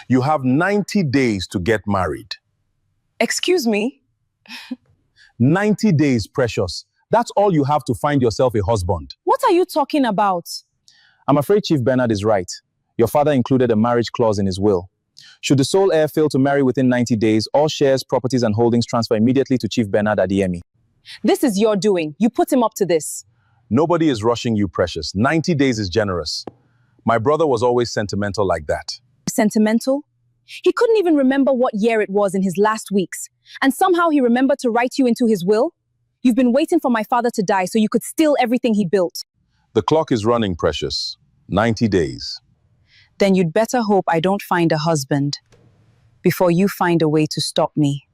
You have 90 days to get married. Excuse me? 90 days, Precious. That's all you have to find yourself a husband. What are you talking about? I'm afraid Chief Bernard is right. Your father included a marriage clause in his will. Should the sole heir fail to marry within 90 days, all shares, properties, and holdings transfer immediately to Chief Bernard Adiemi. This is your doing. You put him up to this. Nobody is rushing you, Precious. 90 days is generous. My brother was always sentimental like that. Sentimental? He couldn't even remember what year it was in his last weeks. And somehow he remembered to write you into his will? You've been waiting for my father to die so you could steal everything he built. The clock is running, Precious. 90 days. Then you'd better hope I don't find a husband before you find a way to stop me.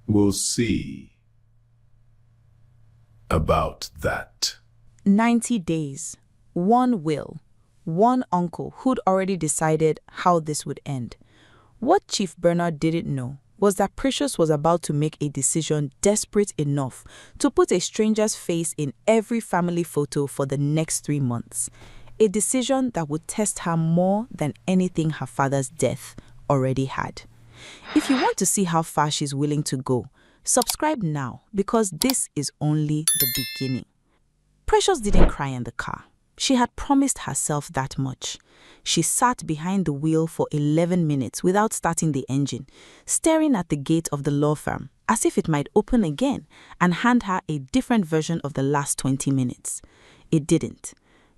We'll see about that. 90 days, one will, one uncle who'd already decided how this would end. What Chief Bernard didn't know was that Precious was about to make a decision desperate enough to put a stranger's face in every family photo for the next 3 months. A decision that would test her more than anything her father's death already had. If you want to see how far she's willing to go, subscribe now because this is only the beginning. Precious didn't cry in the car. She had promised herself that much. She sat behind the wheel for 11 minutes without starting the engine, staring at the gate of the law firm as if it might open again and hand her a different version of the last 20 minutes. It didn't.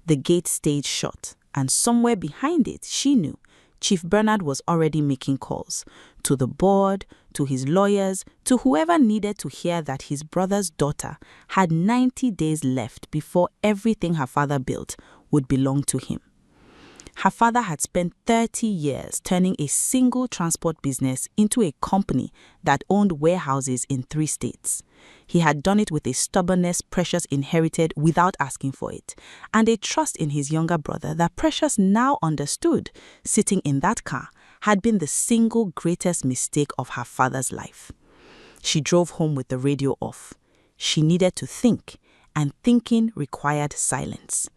The gate stayed shut, and somewhere behind it, she knew, Chief Bernard was already making calls to the board, to his lawyers, to whoever needed to hear that his brother's daughter had 90 days left before everything her father built would belong to him. Her father had spent 30 years turning a single transport business into a company that owned warehouses in 3 states. He had done it with a stubbornness Precious inherited without asking for it, and a trust in his younger brother that Precious now understood, sitting in that car, had been the single greatest mistake of her father's life. She drove home with the radio off. She needed to think, and thinking required silence.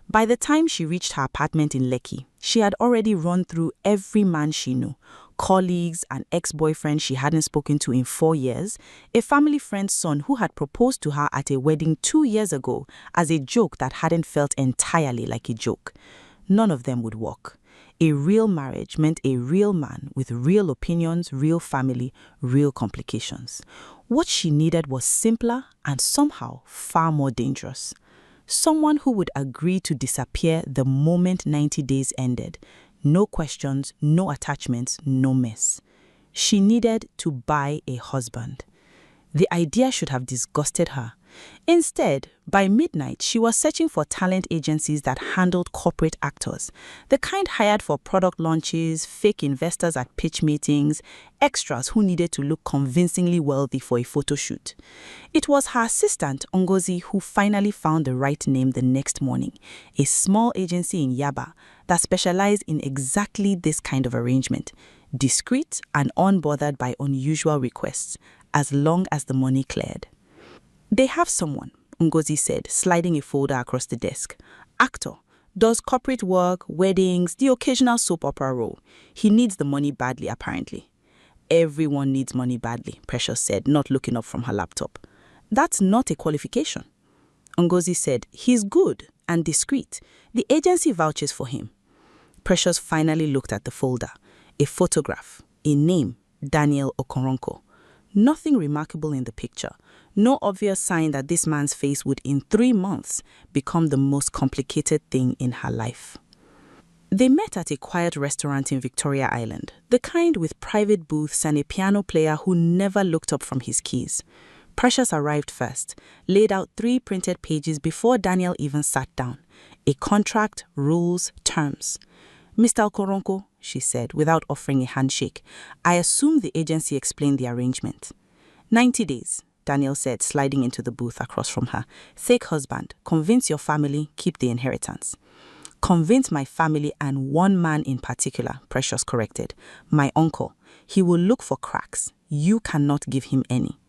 By the time she reached her apartment in Lekki, she had already run through every man she knew, colleagues, an ex-boyfriend she hadn't spoken to in 4 years, a family friend's son who had proposed to her at a wedding 2 years ago as a joke that hadn't felt entirely like a joke. None of them would work. A real marriage meant a real man with real opinions, real family, real complications. What she needed was simpler and somehow far more dangerous. Someone who would agree to disappear the moment 90 days ended. No questions, no attachments, no mess. She needed to buy a husband. The idea should have disgusted her. Instead, by midnight, she was searching for talent agencies that handled corporate actors, the kind hired for product launches, fake investors at pitch meetings, extras who needed to look convincingly wealthy for a photo shoot. It was her assistant, Ngozi, who finally found the right name the next morning, a small agency in Yaba that specialized in exactly this kind of arrangement, discreet and unbothered by unusual requests, as long as the money cleared. They have someone, Ngozi said, sliding a folder across the desk. Actor, does corporate work, weddings, the occasional soap opera role. He needs the money badly, apparently. Everyone needs money badly, Precious said, not looking up from her laptop. That's not a qualification. Ngozi said, he's good and discreet. The agency vouches for him. Precious finally looked at the folder. A photograph, a name, Daniel Okoronko. Nothing remarkable in the picture. No obvious sign that this man's face would in 3 months become the most complicated thing in her life. They met at a quiet restaurant in Victoria Island, the kind with private booths and a piano player who never looked up from his keys. Precious arrived first, laid out 3 printed pages before Daniel even sat down. A contract, rules, terms. Mr. Okoronko, she said, without offering a handshake. I assume the agency explained the arrangement. 90 days, Daniel said, sliding into the booth across from her. Fake husband, convince your family, keep the inheritance. Convince my family and one man in particular, Precious corrected. My uncle. He will look for cracks. You cannot give him any.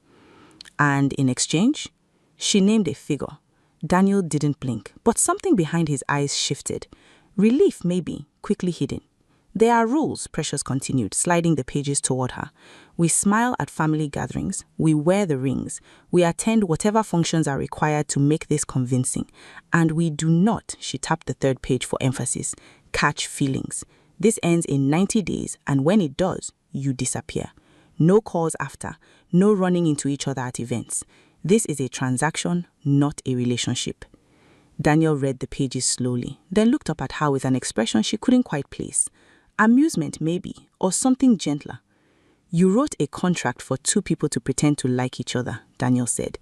And in exchange, she named a figure. Daniel didn't blink, but something behind his eyes shifted. Relief, maybe, quickly hidden. There are rules, Precious continued, sliding the pages toward her. We smile at family gatherings. We wear the rings. We attend whatever functions are required to make this convincing. And we do not, she tapped the third page for emphasis, catch feelings. This ends in 90 days, and when it does, you disappear. No calls after, no running into each other at events. This is a transaction, not a relationship. Daniel read the pages slowly, then looked up at her with an expression she couldn't quite place. Amusement, maybe, or something gentler. You wrote a contract for two people to pretend to like each other, Daniel said.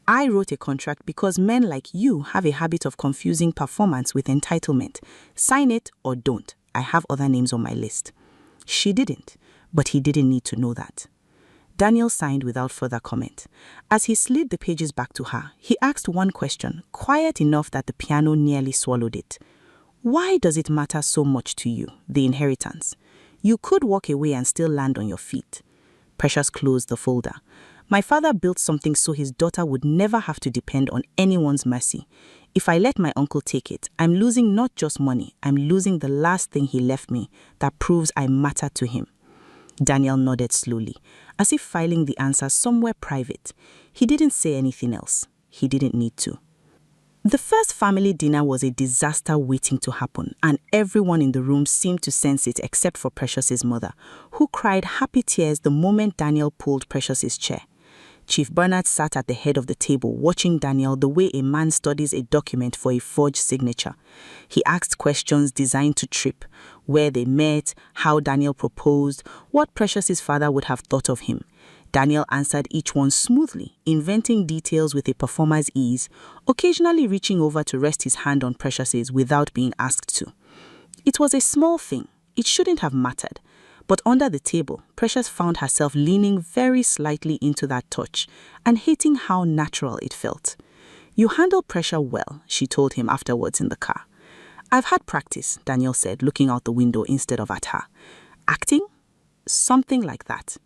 I wrote a contract because men like you have a habit of confusing performance with entitlement. Sign it or don't. I have other names on my list. She didn't, but he didn't need to know that. Daniel signed without further comment. As he slid the pages back to her, he asked one question, quiet enough that the piano nearly swallowed it. Why does it matter so much to you, the inheritance? You could walk away and still land on your feet. Precious closed the folder. My father built something so his daughter would never have to depend on anyone's mercy. If I let my uncle take it, I'm losing not just money, I'm losing the last thing he left me that proves I matter to him. Daniel nodded slowly, as if filing the answer somewhere private. He didn't say anything else. He didn't need to. The first family dinner was a disaster waiting to happen, and everyone in the room seemed to sense it except for Precious's mother, who cried happy tears the moment Daniel pulled Precious's chair. Chief Bernard sat at the head of the table watching Daniel the way a man studies a document for a forged signature. He asked questions designed to trip: where they met, how Daniel proposed, what Precious's father would have thought of him. Daniel answered each one smoothly, inventing details with a performer's ease, occasionally reaching over to rest his hand on Precious's without being asked to. It was a small thing. It shouldn't have mattered. But under the table, Precious found herself leaning very slightly into that touch and hating how natural it felt. You handle pressure well, she told him afterwards in the car. I've had practice, Daniel said, looking out the window instead of at her. Acting? Something like that.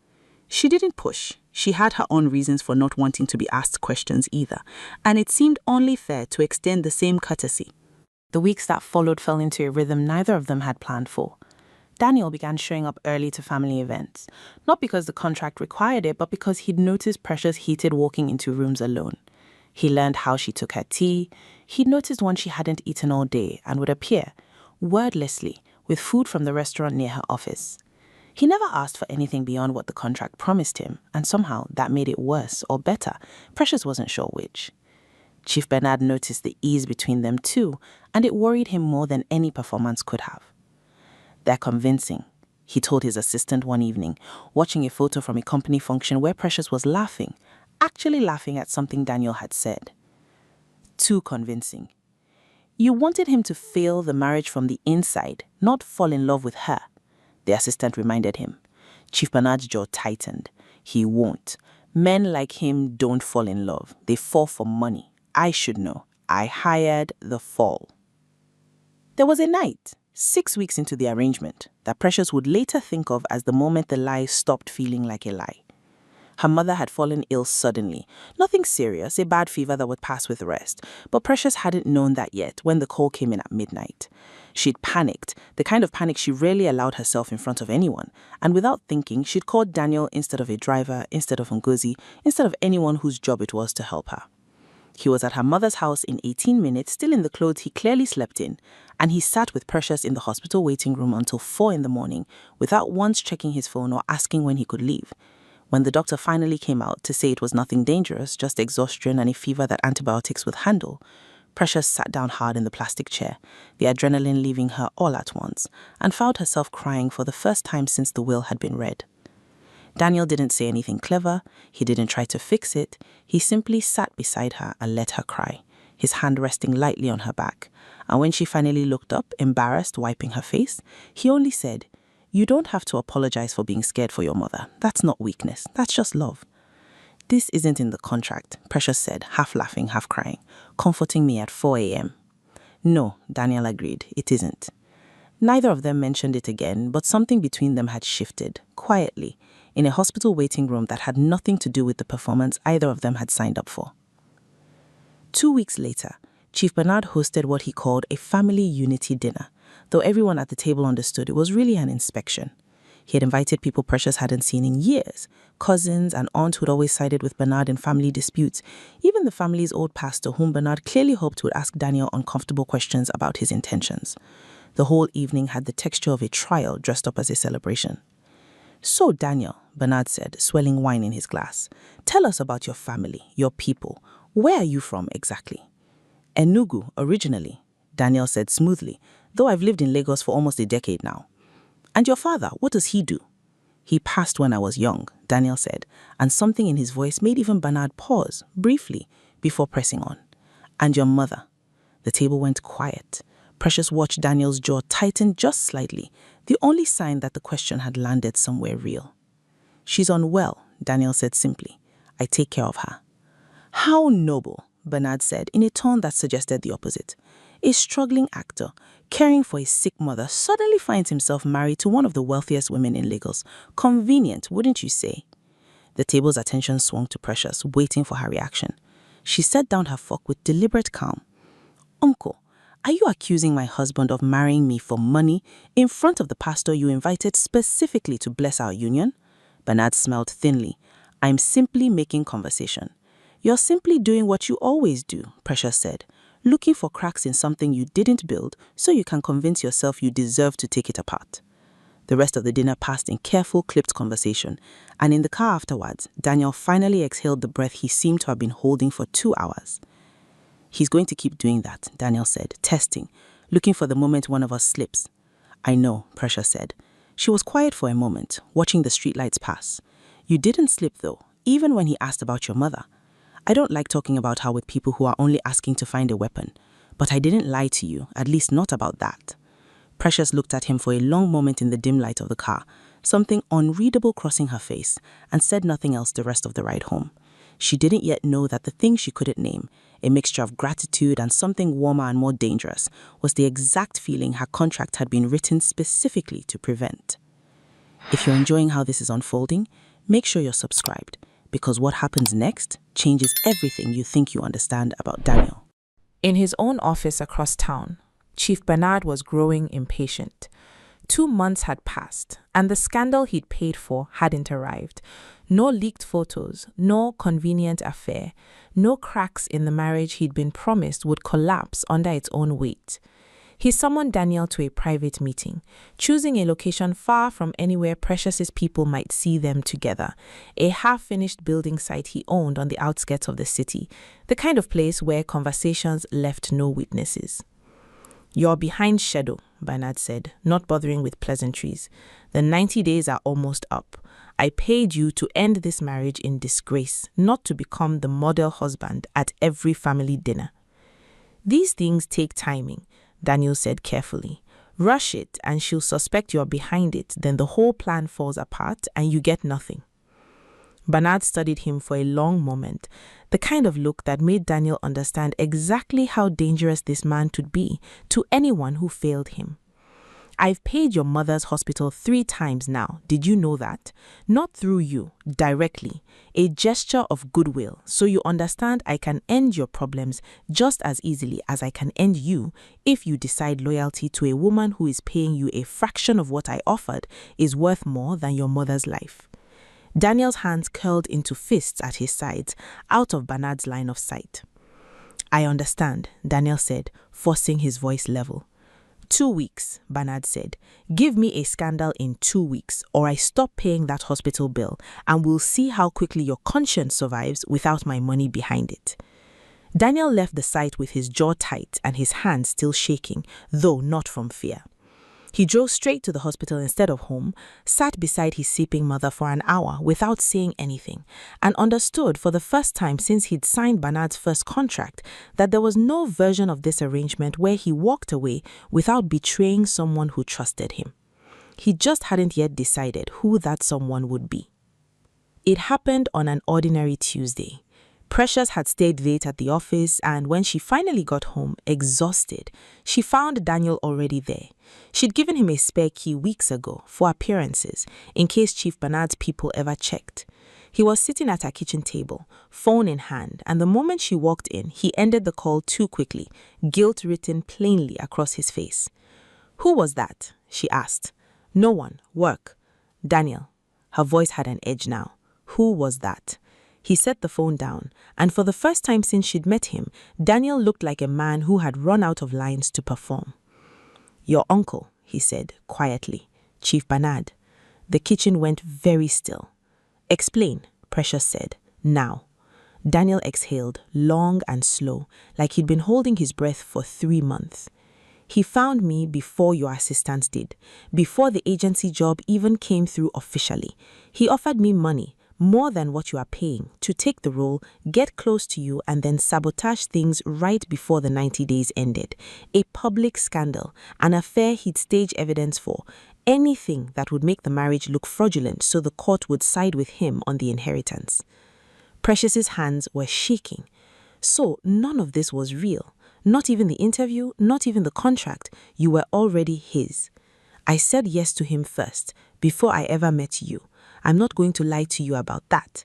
She didn't push. She had her own reasons for not wanting to be asked questions either, and it seemed only fair to extend the same courtesy. The weeks that followed fell into a rhythm neither of them had planned for. Daniel began showing up early to family events, not because the contract required it, but because he'd noticed Precious hated walking into rooms alone. He learned how she took her tea. He'd noticed one she hadn't eaten all day and would appear, wordlessly, with food from the restaurant near her office. He never asked for anything beyond what the contract promised him, and somehow that made it worse or better. Precious wasn't sure which. Chief Bernard noticed the ease between them too, and it worried him more than any performance could have. They're convincing, he told his assistant one evening, watching a photo from a company function where Precious was laughing, actually laughing at something Daniel had said. Too convincing. You wanted him to fail the marriage from the inside, not fall in love with her, the assistant reminded him. Chief Bernard's jaw tightened. He won't. Men like him don't fall in love. They fall for money. I should know. I hired the fall. There was a night, 6 weeks into the arrangement, that Precious would later think of as the moment the lie stopped feeling like a lie. Her mother had fallen ill suddenly. Nothing serious, a bad fever that would pass with rest, but Precious hadn't known that yet when the call came in at midnight. She'd panicked, the kind of panic she rarely allowed herself in front of anyone, and without thinking, she'd called Daniel instead of a driver, instead of Ngozi, instead of anyone whose job it was to help her. He was at her mother's house in 18 minutes, still in the clothes he clearly slept in, and he sat with Precious in the hospital waiting room until 4 a.m. without once checking his phone or asking when he could leave. When the doctor finally came out to say it was nothing dangerous, just exhaustion and a fever that antibiotics would handle, Precious sat down hard in the plastic chair, the adrenaline leaving her all at once, and found herself crying for the first time since the will had been read. Daniel didn't say anything clever. He didn't try to fix it. He simply sat beside her and let her cry, his hand resting lightly on her back. And when she finally looked up, embarrassed, wiping her face, he only said, "You don't have to apologize for being scared for your mother. That's not weakness. That's just love." "This isn't in the contract," Precious said, half laughing, half crying, comforting me at 4 a.m. "No," Daniel agreed, "it isn't." Neither of them mentioned it again, but something between them had shifted, quietly, in a hospital waiting room that had nothing to do with the performance either of them had signed up for. 2 weeks later, Chief Bernard hosted what he called a family unity dinner, though everyone at the table understood it was really an inspection. He had invited people Precious hadn't seen in years, cousins and aunt who'd always sided with Bernard in family disputes, even the family's old pastor whom Bernard clearly hoped would ask Daniel uncomfortable questions about his intentions. The whole evening had the texture of a trial dressed up as a celebration. "So, Daniel," Bernard said, swelling wine in his glass, "tell us about your family, your people. Where are you from exactly?" "Enugu, originally," Daniel said smoothly, "though I've lived in Lagos for almost a decade now." "And your father, what does he do?" "He passed when I was young," Daniel said, and something in his voice made even Bernard pause, briefly, before pressing on. "And your mother?" The table went quiet. Precious watched Daniel's jaw tighten just slightly, the only sign that the question had landed somewhere real. "She's unwell," Daniel said simply. "I take care of her." "How noble," Bernard said in a tone that suggested the opposite. A struggling actor, caring for his sick mother, suddenly finds himself married to one of the wealthiest women in Lagos. Convenient, wouldn't you say? The table's attention swung to Precious, waiting for her reaction. She set down her fork with deliberate calm. "Uncle, are you accusing my husband of marrying me for money in front of the pastor you invited specifically to bless our union?" Bernard smiled thinly. "I'm simply making conversation." "You're simply doing what you always do," Precious said. "Looking for cracks in something you didn't build so you can convince yourself you deserve to take it apart." The rest of the dinner passed in careful, clipped conversation, and in the car afterwards, Daniel finally exhaled the breath he seemed to have been holding for 2 hours. "He's going to keep doing that," Daniel said, testing, looking for the moment one of us slips. "I know," Precious said. She was quiet for a moment, watching the streetlights pass. "You didn't slip, though, even when he asked about your mother. I don't like talking about her with people who are only asking to find a weapon, but I didn't lie to you, at least not about that." Precious looked at him for a long moment in the dim light of the car, something unreadable crossing her face, and said nothing else the rest of the ride home. She didn't yet know that the thing she couldn't name, a mixture of gratitude and something warmer and more dangerous, was the exact feeling her contract had been written specifically to prevent. If you're enjoying how this is unfolding, make sure you're subscribed, because what happens next changes everything you think you understand about Daniel. In his own office across town, Chief Bernard was growing impatient. 2 months had passed, and the scandal he'd paid for hadn't arrived. No leaked photos, no convenient affair, no cracks in the marriage he'd been promised would collapse under its own weight. He summoned Daniel to a private meeting, choosing a location far from anywhere Precious's people might see them together, a half-finished building site he owned on the outskirts of the city, the kind of place where conversations left no witnesses. "You're behind schedule," Bernard said, not bothering with pleasantries. "The 90 days are almost up. I paid you to end this marriage in disgrace, not to become the model husband at every family dinner." "These things take timing," Daniel said carefully. "Rush it and she'll suspect you're behind it, then the whole plan falls apart and you get nothing." Bernard studied him for a long moment, the kind of look that made Daniel understand exactly how dangerous this man could be to anyone who failed him. "I've paid your mother's hospital 3 times now, did you know that? Not through you, directly. A gesture of goodwill, so you understand I can end your problems just as easily as I can end you if you decide loyalty to a woman who is paying you a fraction of what I offered is worth more than your mother's life." Daniel's hands curled into fists at his sides, out of Bernard's line of sight. "I understand," Daniel said, forcing his voice level. 2 weeks, Bernard said. "Give me a scandal in 2 weeks, or I stop paying that hospital bill, and we'll see how quickly your conscience survives without my money behind it." Daniel left the site with his jaw tight and his hands still shaking, though not from fear. He drove straight to the hospital instead of home, sat beside his sleeping mother for an hour without saying anything, and understood for the first time since he'd signed Bernard's first contract that there was no version of this arrangement where he walked away without betraying someone who trusted him. He just hadn't yet decided who that someone would be. It happened on an ordinary Tuesday. Precious had stayed late at the office, and when she finally got home, exhausted, she found Daniel already there. She'd given him a spare key weeks ago for appearances, in case Chief Bernard's people ever checked. He was sitting at her kitchen table, phone in hand, and the moment she walked in, he ended the call too quickly, guilt written plainly across his face. "Who was that?" she asked. "No one. Work." "Daniel." Her voice had an edge now. "Who was that?" He set the phone down, and for the first time since she'd met him, Daniel looked like a man who had run out of lines to perform. "Your uncle," he said quietly. "Chief Bernard." The kitchen went very still. "Explain," Precious said. "Now." Daniel exhaled, long and slow, like he'd been holding his breath for 3 months. "He found me before your assistants did, before the agency job even came through officially. He offered me money, more than what you are paying, to take the role, get close to you, and then sabotage things right before the 90 days ended. A public scandal, an affair he'd stage evidence for, anything that would make the marriage look fraudulent so the court would side with him on the inheritance." Precious's hands were shaking. "So none of this was real? Not even the interview, not even the contract. You were already his." "I said yes to him first, before I ever met you. I'm not going to lie to you about that."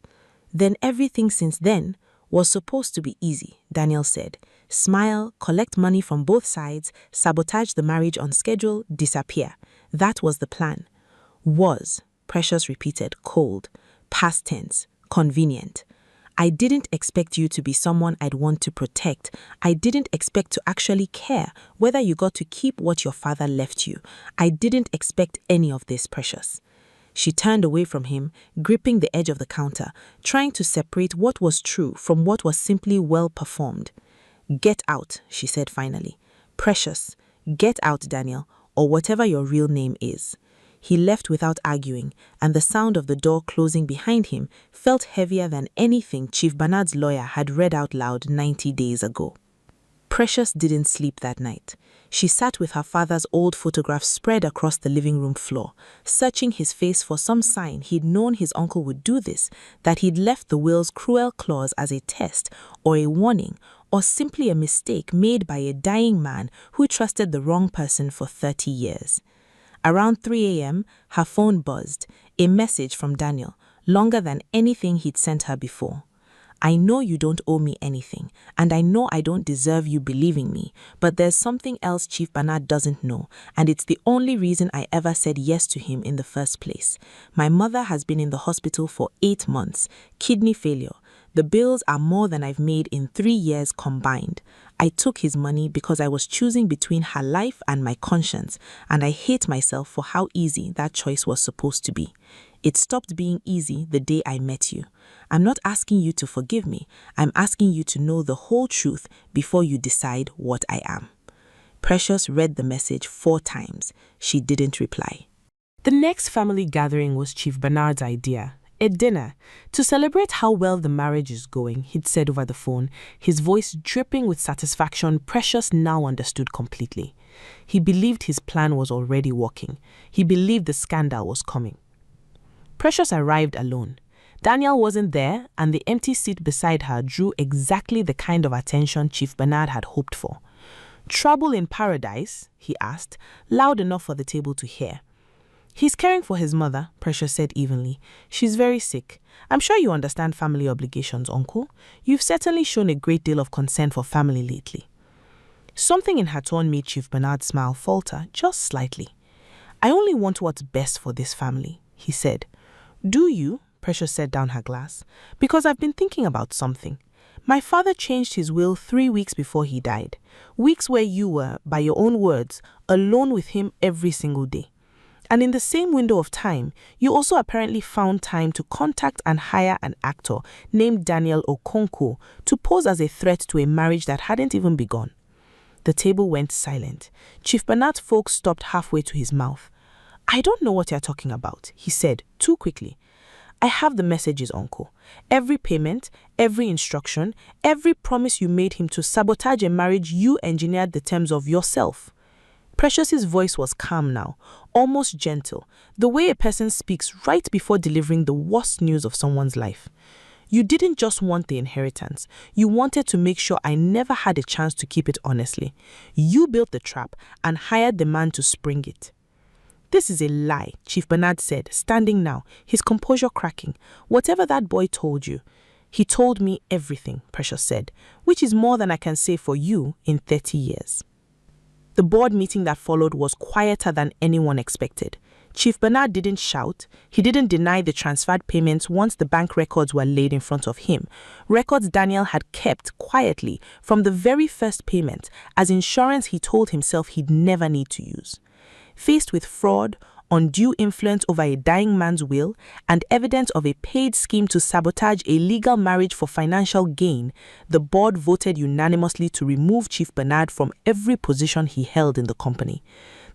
"Then everything since then was supposed to be easy," Daniel said. "Smile, collect money from both sides, sabotage the marriage on schedule, disappear. That was the plan." "Was," Precious repeated, cold. Past tense, convenient. "I didn't expect you to be someone I'd want to protect. I didn't expect to actually care whether you got to keep what your father left you. I didn't expect any of this, Precious." She turned away from him, gripping the edge of the counter, trying to separate what was true from what was simply well performed. "Get out," she said finally. "Precious, get out, Daniel, or whatever your real name is." He left without arguing, and the sound of the door closing behind him felt heavier than anything Chief Bernard's lawyer had read out loud 90 days ago. Precious didn't sleep that night. She sat with her father's old photographs spread across the living room floor, searching his face for some sign he'd known his uncle would do this, that he'd left the will's cruel clause as a test or a warning, or simply a mistake made by a dying man who trusted the wrong person for 30 years. Around 3 a.m., her phone buzzed, a message from Daniel, longer than anything he'd sent her before. "I know you don't owe me anything, and I know I don't deserve you believing me, but there's something else Chief Bernard doesn't know, and it's the only reason I ever said yes to him in the first place. My mother has been in the hospital for 8 months, kidney failure. The bills are more than I've made in 3 years combined. I took his money because I was choosing between her life and my conscience, and I hate myself for how easy that choice was supposed to be. It stopped being easy the day I met you. I'm not asking you to forgive me. I'm asking you to know the whole truth before you decide what I am." Precious read the message 4 times. She didn't reply. The next family gathering was Chief Bernard's idea. A dinner to celebrate how well the marriage is going, he'd said over the phone, his voice dripping with satisfaction. Precious now understood completely. He believed his plan was already working. He believed the scandal was coming. Precious arrived alone. Daniel wasn't there, and the empty seat beside her drew exactly the kind of attention Chief Bernard had hoped for. "Trouble in paradise?" he asked, loud enough for the table to hear. "He's caring for his mother," Precious said evenly. "She's very sick. I'm sure you understand family obligations, Uncle. You've certainly shown a great deal of concern for family lately." Something in her tone made Chief Bernard's smile falter just slightly. "I only want what's best for this family," he said. "Do you?" Precious set down her glass. "Because I've been thinking about something. My father changed his will 3 weeks before he died. Weeks where you were, by your own words, alone with him every single day. And in the same window of time, you also apparently found time to contact and hire an actor named Daniel Okonkwo to pose as a threat to a marriage that hadn't even begun." The table went silent. Chief Bernard's folk stopped halfway to his mouth. "I don't know what you're talking about," he said, too quickly. "I have the messages, Uncle. Every payment, every instruction, every promise you made him to sabotage a marriage you engineered the terms of yourself." Precious's voice was calm now, almost gentle, the way a person speaks right before delivering the worst news of someone's life. "You didn't just want the inheritance. You wanted to make sure I never had a chance to keep it honestly. You built the trap and hired the man to spring it." "This is a lie," Chief Bernard said, standing now, his composure cracking. "Whatever that boy told you." "He told me everything," Precious said, "which is more than I can say for you in 30 years. The board meeting that followed was quieter than anyone expected. Chief Bernard didn't shout. He didn't deny the transferred payments once the bank records were laid in front of him. Records Daniel had kept quietly from the very first payment as insurance he told himself he'd never need to use. Faced with fraud, undue influence over a dying man's will, and evidence of a paid scheme to sabotage a legal marriage for financial gain, the board voted unanimously to remove Chief Bernard from every position he held in the company.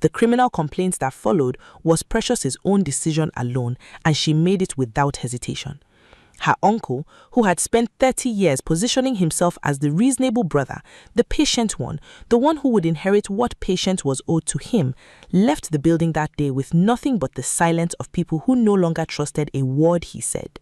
The criminal complaints that followed was Precious's own decision alone, and she made it without hesitation. Her uncle, who had spent 30 years positioning himself as the reasonable brother, the patient one, the one who would inherit what patience was owed to him, left the building that day with nothing but the silence of people who no longer trusted a word he said.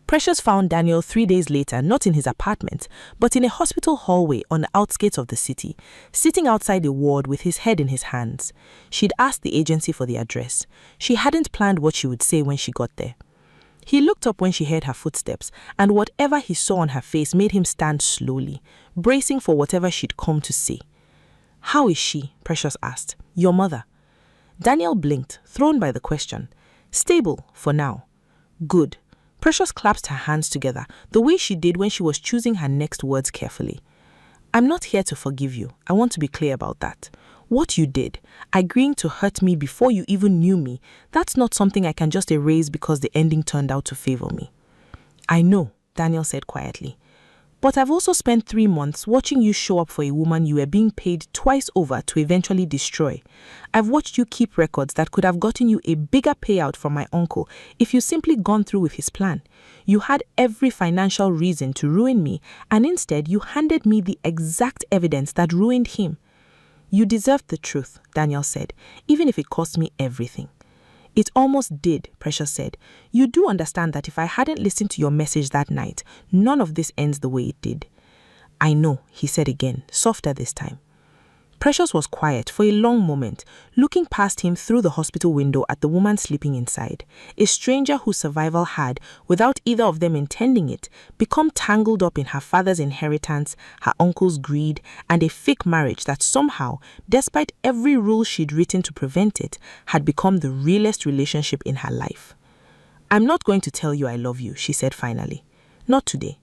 Precious found Daniel 3 days later, not in his apartment, but in a hospital hallway on the outskirts of the city, sitting outside a ward with his head in his hands. She'd asked the agency for the address. She hadn't planned what she would say when she got there. He looked up when she heard her footsteps, and whatever he saw on her face made him stand slowly, bracing for whatever she'd come to say. "How is she?" Precious asked. "Your mother?" Daniel blinked, thrown by the question. "Stable, for now." "Good." Precious clasped her hands together, the way she did when she was choosing her next words carefully. "I'm not here to forgive you. I want to be clear about that. What you did, agreeing to hurt me before you even knew me, that's not something I can just erase because the ending turned out to favor me." "I know," Daniel said quietly. "But I've also spent 3 months watching you show up for a woman you were being paid twice over to eventually destroy. I've watched you keep records that could have gotten you a bigger payout from my uncle if you simply gone through with his plan. You had every financial reason to ruin me, and instead you handed me the exact evidence that ruined him." "You deserved the truth," Daniel said, "even if it cost me everything." "It almost did," Precious said. "You do understand that if I hadn't listened to your message that night, none of this ends the way it did." "I know," he said again, softer this time. Precious was quiet for a long moment, looking past him through the hospital window at the woman sleeping inside, a stranger whose survival had, without either of them intending it, become tangled up in her father's inheritance, her uncle's greed, and a fake marriage that somehow, despite every rule she'd written to prevent it, had become the realest relationship in her life. "I'm not going to tell you I love you," she said finally. "Not today.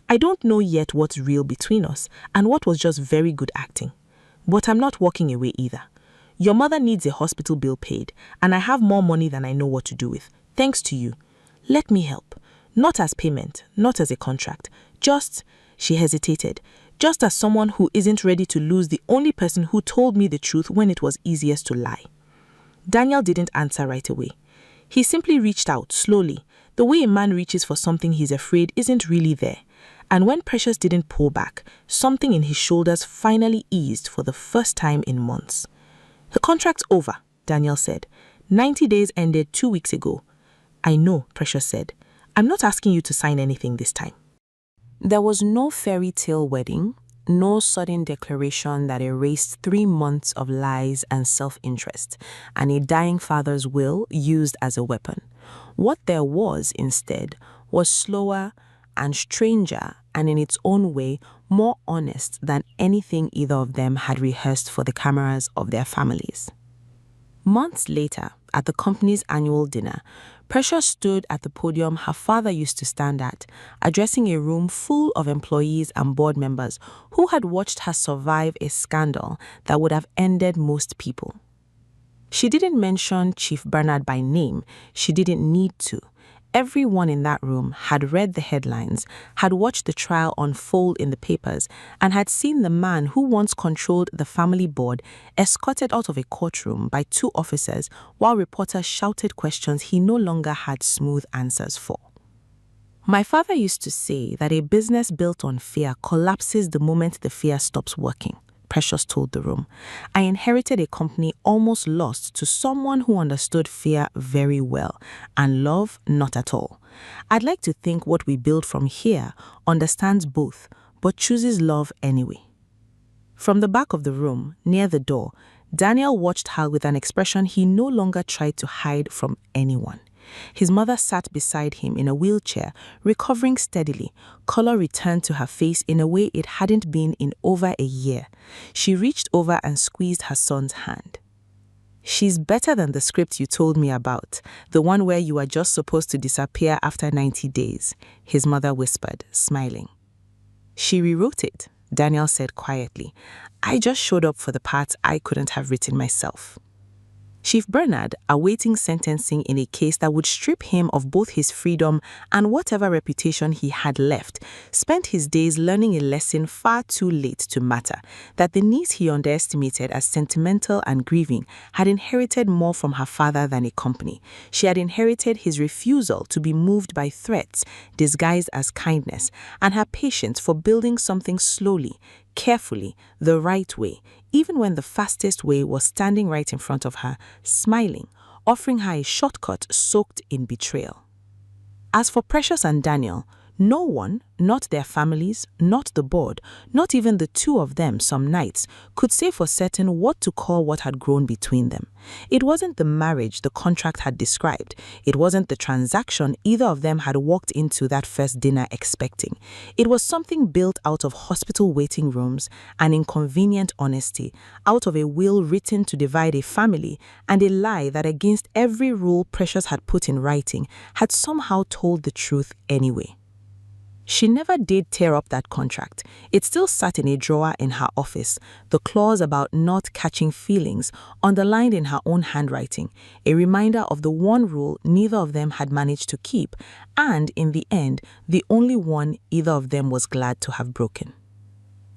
I don't know yet what's real between us and what was just very good acting. But I'm not walking away either. Your mother needs a hospital bill paid, and I have more money than I know what to do with, thanks to you. Let me help. Not as payment, not as a contract. Just," she hesitated, "just as someone who isn't ready to lose the only person who told me the truth when it was easiest to lie." Daniel didn't answer right away. He simply reached out, slowly, the way a man reaches for something he's afraid isn't really there. And when Precious didn't pull back, something in his shoulders finally eased for the first time in months. "The contract's over," Daniel said. 90 days ended 2 weeks ago." "I know," Precious said. "I'm not asking you to sign anything this time." There was no fairy tale wedding, no sudden declaration that erased 3 months of lies and self-interest, and a dying father's will used as a weapon. What there was, instead, was slower and stranger, and in its own way, more honest than anything either of them had rehearsed for the cameras of their families. Months later, at the company's annual dinner, Precious stood at the podium her father used to stand at, addressing a room full of employees and board members who had watched her survive a scandal that would have ended most people. She didn't mention Chief Bernard by name. She didn't need to. Everyone in that room had read the headlines, had watched the trial unfold in the papers, and had seen the man who once controlled the family board escorted out of a courtroom by 2 officers while reporters shouted questions he no longer had smooth answers for. "My father used to say that a business built on fear collapses the moment the fear stops working," Precious told the room. "I inherited a company almost lost to someone who understood fear very well, and love not at all. I'd like to think what we build from here understands both, but chooses love anyway." From the back of the room, near the door, Daniel watched her with an expression he no longer tried to hide from anyone. His mother sat beside him in a wheelchair, recovering steadily. Color returned to her face in a way it hadn't been in over a year. She reached over and squeezed her son's hand. "She's better than the script you told me about, the one where you are just supposed to disappear after 90 days, his mother whispered, smiling. "She rewrote it," Daniel said quietly. "I just showed up for the parts I couldn't have written myself." Chief Bernard, awaiting sentencing in a case that would strip him of both his freedom and whatever reputation he had left, spent his days learning a lesson far too late to matter, that the niece he underestimated as sentimental and grieving had inherited more from her father than a company. She had inherited his refusal to be moved by threats disguised as kindness, and her patience for building something slowly, carefully, the right way, even when the fastest way was standing right in front of her, smiling, offering her a shortcut soaked in betrayal. As for Precious and Daniel, no one, not their families, not the board, not even the two of them some nights, could say for certain what to call what had grown between them. It wasn't the marriage the contract had described. It wasn't the transaction either of them had walked into that first dinner expecting. It was something built out of hospital waiting rooms, an inconvenient honesty, out of a will written to divide a family, and a lie that against every rule Precious had put in writing had somehow told the truth anyway. She never did tear up that contract. It still sat in a drawer in her office, the clause about not catching feelings underlined in her own handwriting, a reminder of the one rule neither of them had managed to keep, and in the end, the only one either of them was glad to have broken.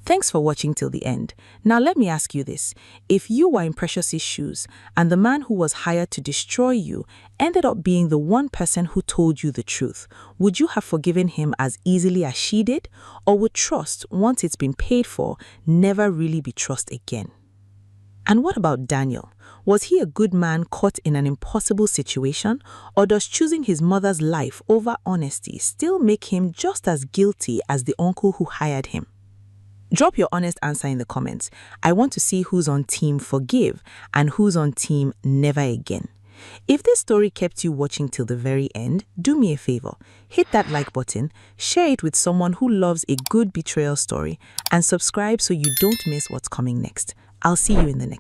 Thanks for watching till the end. Now let me ask you this. If you were in Precious's shoes and the man who was hired to destroy you ended up being the one person who told you the truth, would you have forgiven him as easily as she did? Or would trust, once it's been paid for, never really be trust again? And what about Daniel? Was he a good man caught in an impossible situation? Or does choosing his mother's life over honesty still make him just as guilty as the uncle who hired him? Drop your honest answer in the comments. I want to see who's on team forgive and who's on team never again. If this story kept you watching till the very end, do me a favor. Hit that like button, share it with someone who loves a good betrayal story, and subscribe so you don't miss what's coming next. I'll see you in the next.